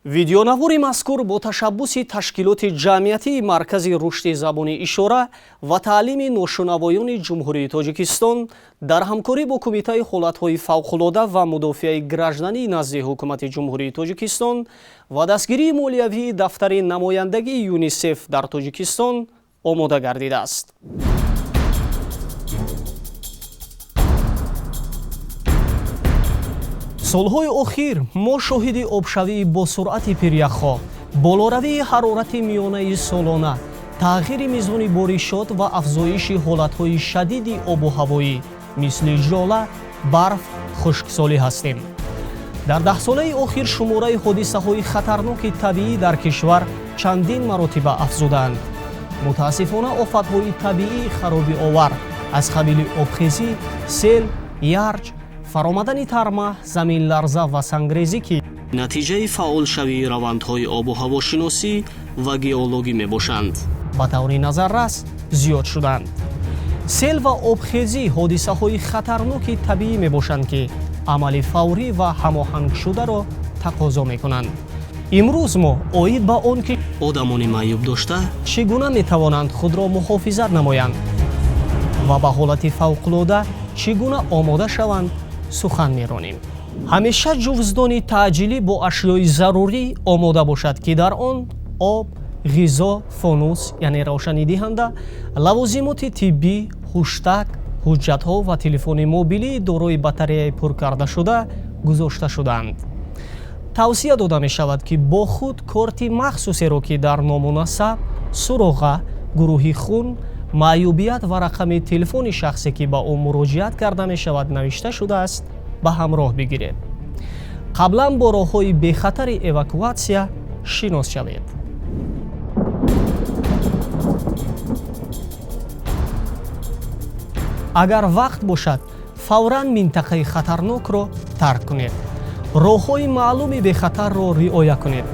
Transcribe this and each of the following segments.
видеонавори мазкур бо ташаббуси ташкилоти ҷамъиятии маркази рушди забони ишора ва таълими ношунавоёни ҷумҳурии Тоҷикистон дар ҳамкорӣ бо Кумитаи ҳолатҳои фавқулода ва мудофиаи гражданӣ назди ҳукумати ҷумҳурии Тоҷикистон ва дастгирии молиявии дафтари намояндагии ЮНИСЕФ дар Тоҷикистон омода гардидааст. солҳои охир мо шоҳиди обшавии босуръати пиряхҳо, болоравии ҳарорати миёнаи солона, тағйири мизони боришот ва афзоиши ҳолатҳои шадиди обу ҳавоӣ мисли ҷола, барф, хушксолӣ ҳастем. дар даҳсолаи охир шумораи ҳодисаҳои хатарноки табиӣ дар кишвар чандин маротиба афзудаанд. мутаассифона офатҳои табиии харобиовар аз қабили обхезӣ, сел, ярҷ, фаромадани тарма, заминларза ва сангрезӣ ки натиҷаи фаъолшавии равандҳои обуҳавошиносӣ ва геологӣ мебошанд, ба таври назаррас зиёд шуданд. сел ва обхезӣ ҳодисаҳои хатарноки табиӣ мебошанд ки амали фаврӣ ва ҳамоҳангшударо тақозо мекунанд. имрӯз мо оид ба он ки одамони маъюб дошта чӣ гуна метавонанд худро муҳофизат намоянд ва ба ҳолати фавқулода чӣ гуна омода шаванд сухан меронем. ҳамеша ҷувздони таъҷилӣ бо ашёи зарурӣ омода бошад ки дар он об, ғизо, фонус яъне равшанидиҳанда, лавозимоти тиббӣ, хуштак, ҳуҷҷатҳо ва телефони мобилии дорои батареяи пуркардашуда гузошта шудаанд. тавсия дода мешавад ки бо худ корти махсусеро ки дар ному насаб, суроға, гурӯҳи хун, маъюбият ва рақами телефони шахсе ки ба ӯ муроҷиат карда мешавад навишта шудааст ба ҳамроҳ бигиред. қаблан бо роҳҳои бехатари эвакуатсия шинос шавед. агар вақт бошад, фавран минтақаи хатарнокро тарк кунед. роҳҳои маълуми бехатарро риоя кунед.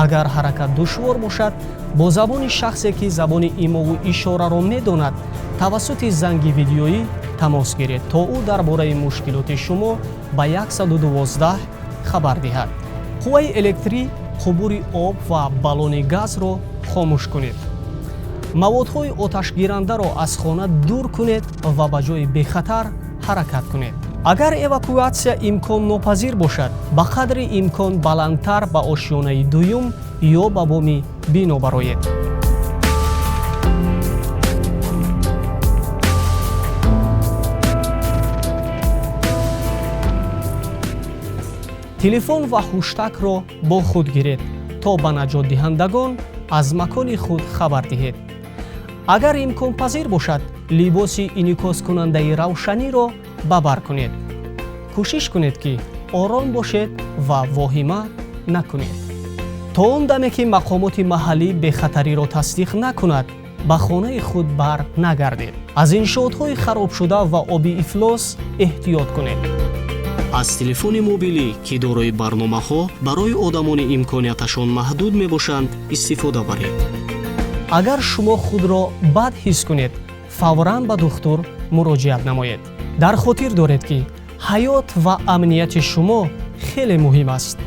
агар ҳаракат душвор бошад, бо забони шахсе ки забони имову ишораро медонад тавассути занги видеоӣ тамос гиред, то ӯ дар бораи мушкилоти шумо ба 112 хабар диҳад. қувваи электрӣ, қубури об ва баллони газро хомӯш кунед. маводҳои оташгирандаро аз хона дур кунед ва ба ҷои бехатар ҳаракат кунед. агар эвакуатсия имконнопазир бошад, ба қадри имкон баландтар ба ошёнаи дуюм ё ба боми бино бароед. телефон ва хуштакро бо худ гиред, то ба наҷотдиҳандагон аз макони худ хабар диҳед. агар имконпазир бошад, либоси инъикоскунандаи равшаниро ба бар кунед. кӯшиш кунед ки ором бошед ва воҳима накунед. то он даме ки мақомоти маҳаллӣ бехатариро тасдиқ накунад, ба хонаи худ бар нагардед. аз иншоотҳои харобшуда ва оби ифлос эҳтиёт кунед. аз телефони мобилӣ ки дорои барномаҳо барои одамони имконияташон маҳдуд мебошанд истифода баред. агар шумо худро бад ҳис кунед, фавран ба духтур муроҷиат намоед. дар хотир доред ки ҳаёт ва амнияти шумо хеле муҳим аст.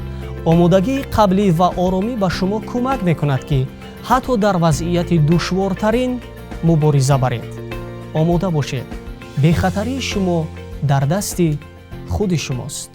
омодагии қаблӣ ва оромӣ ба шумо кӯмак мекунад ки ҳатто дар вазъияти душвортарин мубориза баред. омода бошед. бехатарии шумо дар дасти худи шумост.